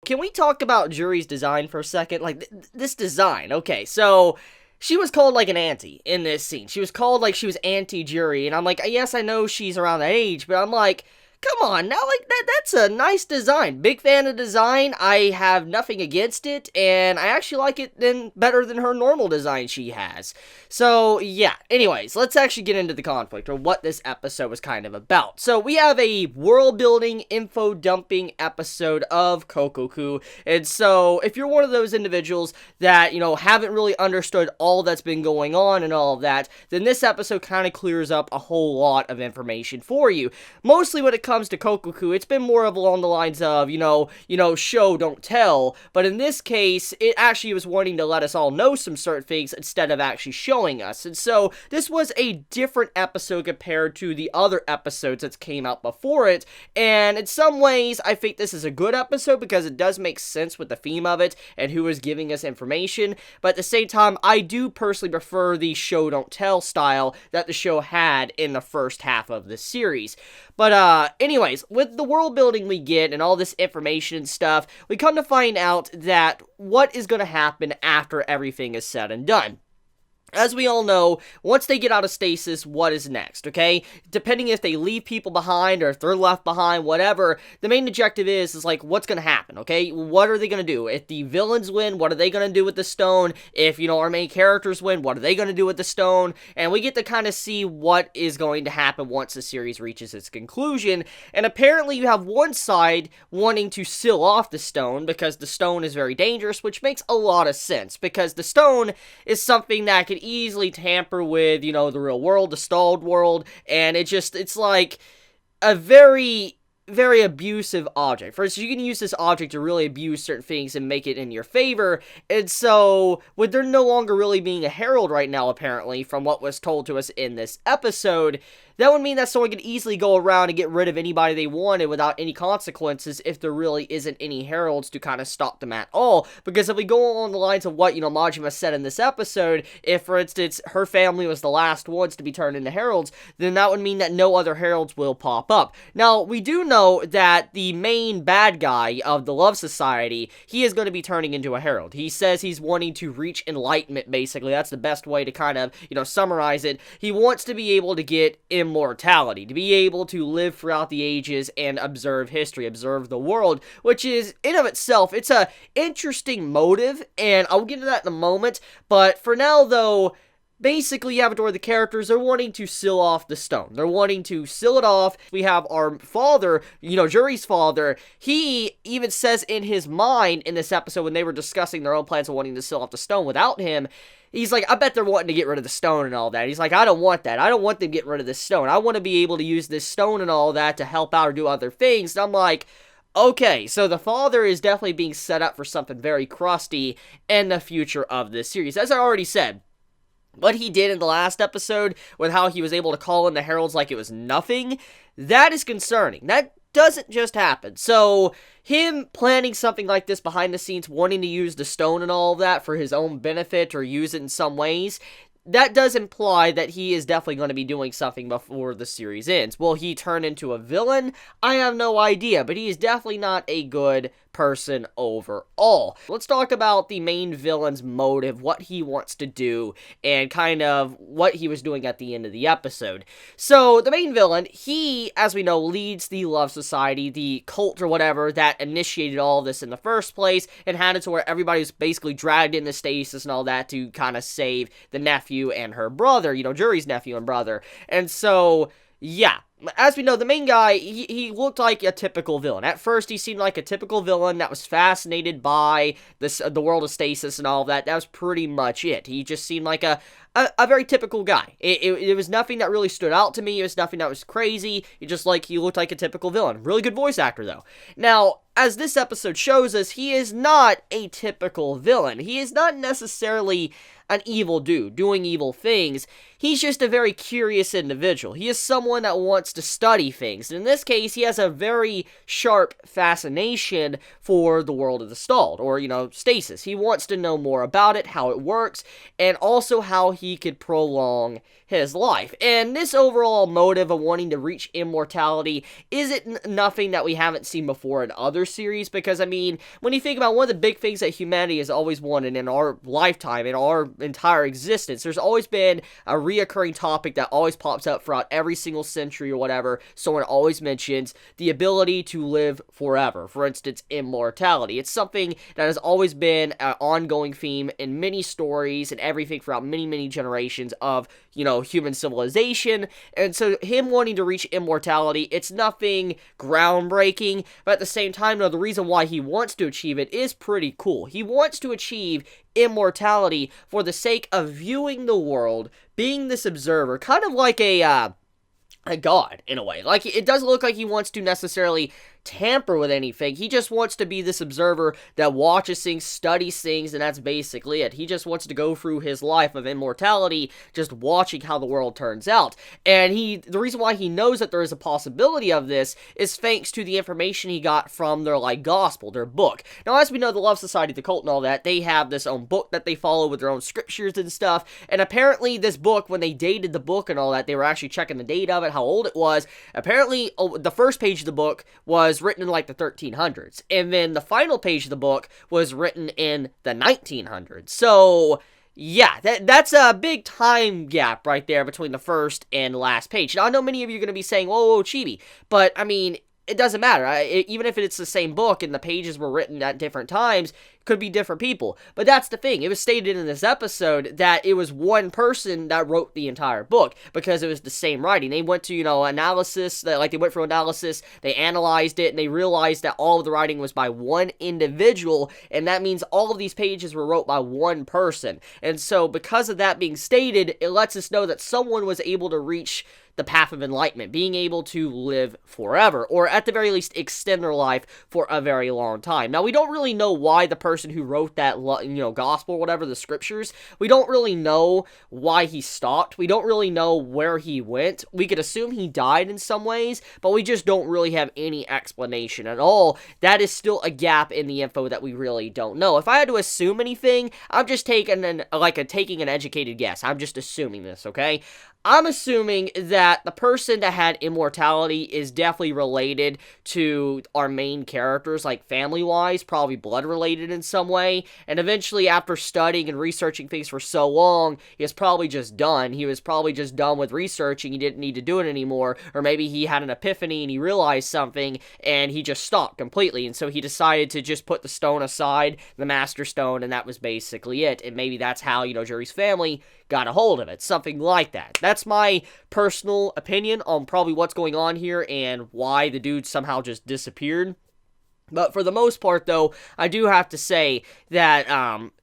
Can we talk about Juri's design for a second? Like, this design, okay, so she was called like an auntie in this scene. She was called like she was anti-Juri, and I'm like, yes, I know she's around that age, but I'm like, come on, now, like, that's a nice design. Big fan of design. I have nothing against it, and I actually like it better than her normal design she has. So, yeah. Anyways, let's actually get into the conflict, or what this episode was kind of about. So, we have a world-building, info-dumping episode of Kokkoku, and so, if you're one of those individuals that, haven't really understood all that's been going on and all of that, then this episode kind of clears up a whole lot of information for you. Mostly when it comes to Kokkoku, it's been more of along the lines of, show, don't tell, but in this case, it actually was wanting to let us all know some certain things instead of actually showing us, and so this was a different episode compared to the other episodes that came out before it, and in some ways, I think this is a good episode because it does make sense with the theme of it and who is giving us information, but at the same time, I do personally prefer the show, don't tell style that the show had in the first half of the series. But, anyways, with the world building we get and all this information and stuff, we come to find out that what is going to happen after everything is said and done. As we all know, once they get out of stasis, what is next, okay? Depending if they leave people behind or if they're left behind, whatever, the main objective is like, what's gonna happen, okay? What are they gonna do? If the villains win, what are they gonna do with the stone? If, our main characters win, what are they gonna do with the stone? And we get to kind of see what is going to happen once the series reaches its conclusion, and apparently you have one side wanting to seal off the stone because the stone is very dangerous, which makes a lot of sense, because the stone is something that can easily tamper with, the real world, the stalled world, and it's like a very, very abusive object. First, you can use this object to really abuse certain things and make it in your favor, and so, with there no longer really being a herald right now, apparently, from what was told to us in this episode, that would mean that someone could easily go around and get rid of anybody they wanted without any consequences if there really isn't any heralds to kind of stop them at all. Because if we go along the lines of what, Majima said in this episode, if, for instance, her family was the last ones to be turned into heralds, then that would mean that no other heralds will pop up. Now, we do know that the main bad guy of the Love Society, he is going to be turning into a herald. He says he's wanting to reach enlightenment, basically. That's the best way to kind of, summarize it. He wants to be able to get immortality, to be able to live throughout the ages and observe history, observe the world, which is, in of itself, it's a interesting motive, and I'll get into that in a moment, but for now, though, basically, you have it where the characters, they're wanting to seal off the stone. They're wanting to seal it off. We have our father, Juri's father. He even says in his mind in this episode when they were discussing their own plans of wanting to seal off the stone without him, he's like, I bet they're wanting to get rid of the stone and all that. He's like, I don't want that. I don't want them to get rid of this stone. I want to be able to use this stone and all that to help out or do other things. And I'm like, okay, so the father is definitely being set up for something very crusty in the future of this series. As I already said, what he did in the last episode with how he was able to call in the heralds like it was nothing, that is concerning. That doesn't just happen. So, him planning something like this behind the scenes, wanting to use the stone and all of that for his own benefit or use it in some ways, that does imply that he is definitely going to be doing something before the series ends. Will he turn into a villain? I have no idea, but he is definitely not a good person overall. Let's talk about the main villain's motive, what he wants to do, and kind of what he was doing at the end of the episode. So, the main villain, he, as we know, leads the Love Society, the cult or whatever that initiated all of this in the first place, and had it to where everybody was basically dragged into stasis and all that to kind of save the nephew and her brother, Juri's nephew and brother. And so, yeah, as we know, the main guy, he looked like a typical villain. At first, he seemed like a typical villain that was fascinated by the world of Stasis and all of that. That was pretty much it. He just seemed like a very typical guy. It was nothing that really stood out to me. It was nothing that was crazy. He looked like a typical villain. Really good voice actor, though. Now, as this episode shows us, he is not a typical villain. He is not necessarily an evil dude doing evil things. He's just a very curious individual. He is someone that wants to study things. In this case, he has a very sharp fascination for the world of the stalled, or, stasis. He wants to know more about it, how it works, and also how he could prolong his life. And this overall motive of wanting to reach immortality isn't nothing that we haven't seen before in other series, because, I mean, when you think about one of the big things that humanity has always wanted in our lifetime, in our entire existence, there's always been a reoccurring topic that always pops up throughout every single century or whatever. Someone always mentions the ability to live forever. For instance, immortality. It's something that has always been an ongoing theme in many stories and everything throughout many, many generations of, human civilization. And so him wanting to reach immortality, it's nothing groundbreaking, but at the same time, the reason why he wants to achieve it is pretty cool. He wants to achieve immortality for the sake of viewing the world, being this observer, kind of like a god, in a way. Like, it doesn't look like he wants to necessarily tamper with anything. He just wants to be this observer that watches things, studies things, and that's basically it. He just wants to go through his life of immortality, just watching how the world turns out. And the reason why he knows that there is a possibility of this is thanks to the information he got from their, gospel, their book. Now, as we know, the Love Society, the cult, and all that, they have this own book that they follow with their own scriptures and stuff, and apparently this book, when they dated the book and all that, they were actually checking the date of it, how old it was. Apparently, the first page of the book was written in the 1300s, and then the final page of the book was written in the 1900s. So yeah, that's a big time gap right there between the first and last page. Now, I know many of you are going to be saying, whoa, Chibi, but I mean, it doesn't matter. Even if it's the same book and the pages were written at different times, could be different people. But that's the thing. It was stated in this episode that it was one person that wrote the entire book because it was the same writing. They went to, analysis, they went through analysis, they analyzed it, and they realized that all of the writing was by one individual, and that means all of these pages were wrote by one person. And so, because of that being stated, it lets us know that someone was able to reach the path of enlightenment, being able to live forever, or at the very least extend their life for a very long time. Now, we don't really know why the person who wrote that, gospel, whatever, the scriptures, we don't really know why he stopped. We don't really know where he went. We could assume he died in some ways, but we just don't really have any explanation at all. That is still a gap in the info that we really don't know. If I had to assume anything, I'm just taking an educated guess. I'm just assuming this, okay? I'm assuming that the person that had immortality is definitely related to our main characters, family-wise, probably blood-related in some way, and eventually, after studying and researching things for so long, he was probably just done. He was probably just done with researching, he didn't need to do it anymore, or maybe he had an epiphany and he realized something, and he just stopped completely, and so he decided to just put the stone aside, the Master Stone, and that was basically it, and maybe that's how, Juri's family got a hold of it, something like that. That's my personal opinion on probably what's going on here and why the dude somehow just disappeared. But for the most part, though, I do have to say that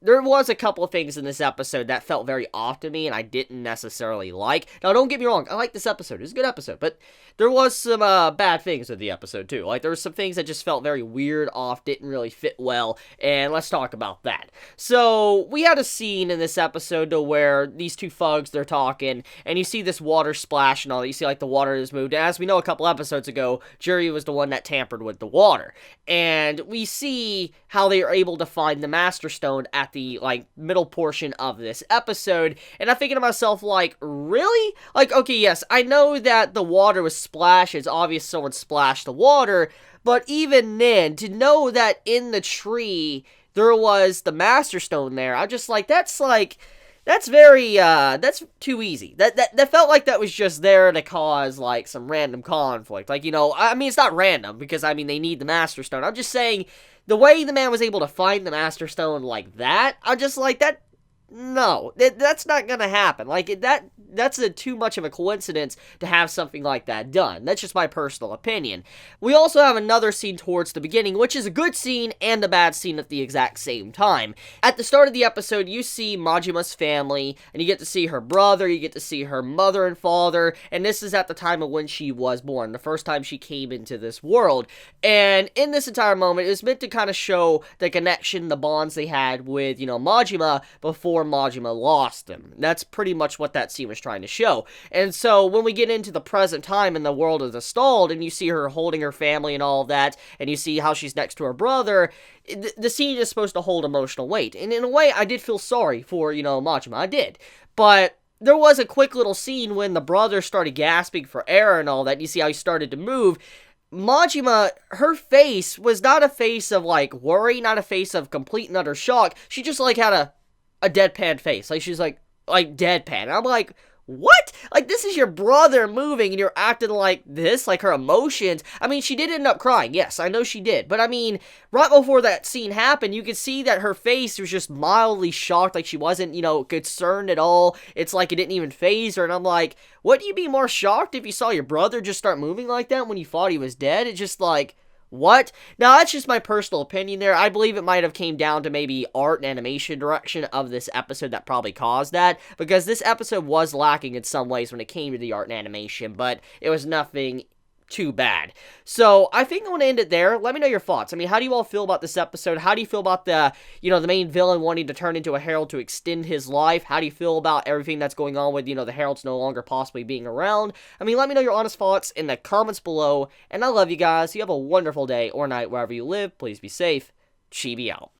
there was a couple of things in this episode that felt very off to me and I didn't necessarily like. Now, don't get me wrong, I like this episode. It was a good episode, but there was some bad things with the episode, too. There were some things that just felt very weird, off, didn't really fit well, and let's talk about that. So, we had a scene in this episode to where these two thugs, they're talking, and you see this water splash and all that. You see, the water has moved. And as we know a couple episodes ago, Juri was the one that tampered with the water. And we see how they are able to find the Master Stone at the, middle portion of this episode. And I'm thinking to myself, really? Okay, yes, I know that the water was splashed. It's obvious someone splashed the water. But even then, to know that in the tree there was the Master Stone there, I'm just that's very, that's too easy. That felt like that was just there to cause, some random conflict. I mean, it's not random, because, they need the Master Stone. I'm just saying, the way the man was able to find the Master Stone like that, I'm just that, no, that's not gonna happen. That's too much of a coincidence to have something like that done. That's just my personal opinion. We also have another scene towards the beginning, which is a good scene and a bad scene at the exact same time. At the start of the episode, you see Majima's family, and you get to see her brother, you get to see her mother and father, and this is at the time of when she was born, the first time she came into this world. And in this entire moment, it was meant to kind of show the connection, the bonds they had with, Majima before Majima lost him. That's pretty much what that scene was is trying to show. And so when we get into the present time in the world of the stalled, and you see her holding her family and all of that, and you see how she's next to her brother, the scene is supposed to hold emotional weight. And in a way, I did feel sorry for, Majima. I did. But there was a quick little scene when the brother started gasping for air and all that. You see how he started to move. Majima, her face was not a face of, like, worry, not a face of complete and utter shock. She just, like, had a deadpan face. Like, she's, like deadpan. And I'm like, what? Like, this is your brother moving, and you're acting like this? Like, her emotions? I mean, she did end up crying. Yes, I know she did. But, I mean, right before that scene happened, you could see that her face was just mildly shocked. Like, she wasn't, concerned at all. It's like it didn't even faze her. And I'm like, wouldn't you be more shocked if you saw your brother just start moving like that when you thought he was dead? It's just like, what? Now, that's just my personal opinion there. I believe it might have came down to maybe art and animation direction of this episode that probably caused that, because this episode was lacking in some ways when it came to the art and animation, but it was nothing too bad. So, I think I'm going to end it there. Let me know your thoughts. I mean, how do you all feel about this episode? How do you feel about the main villain wanting to turn into a herald to extend his life? How do you feel about everything that's going on with, the heralds no longer possibly being around? I mean, let me know your honest thoughts in the comments below, and I love you guys. You have a wonderful day or night wherever you live. Please be safe. Chibi out.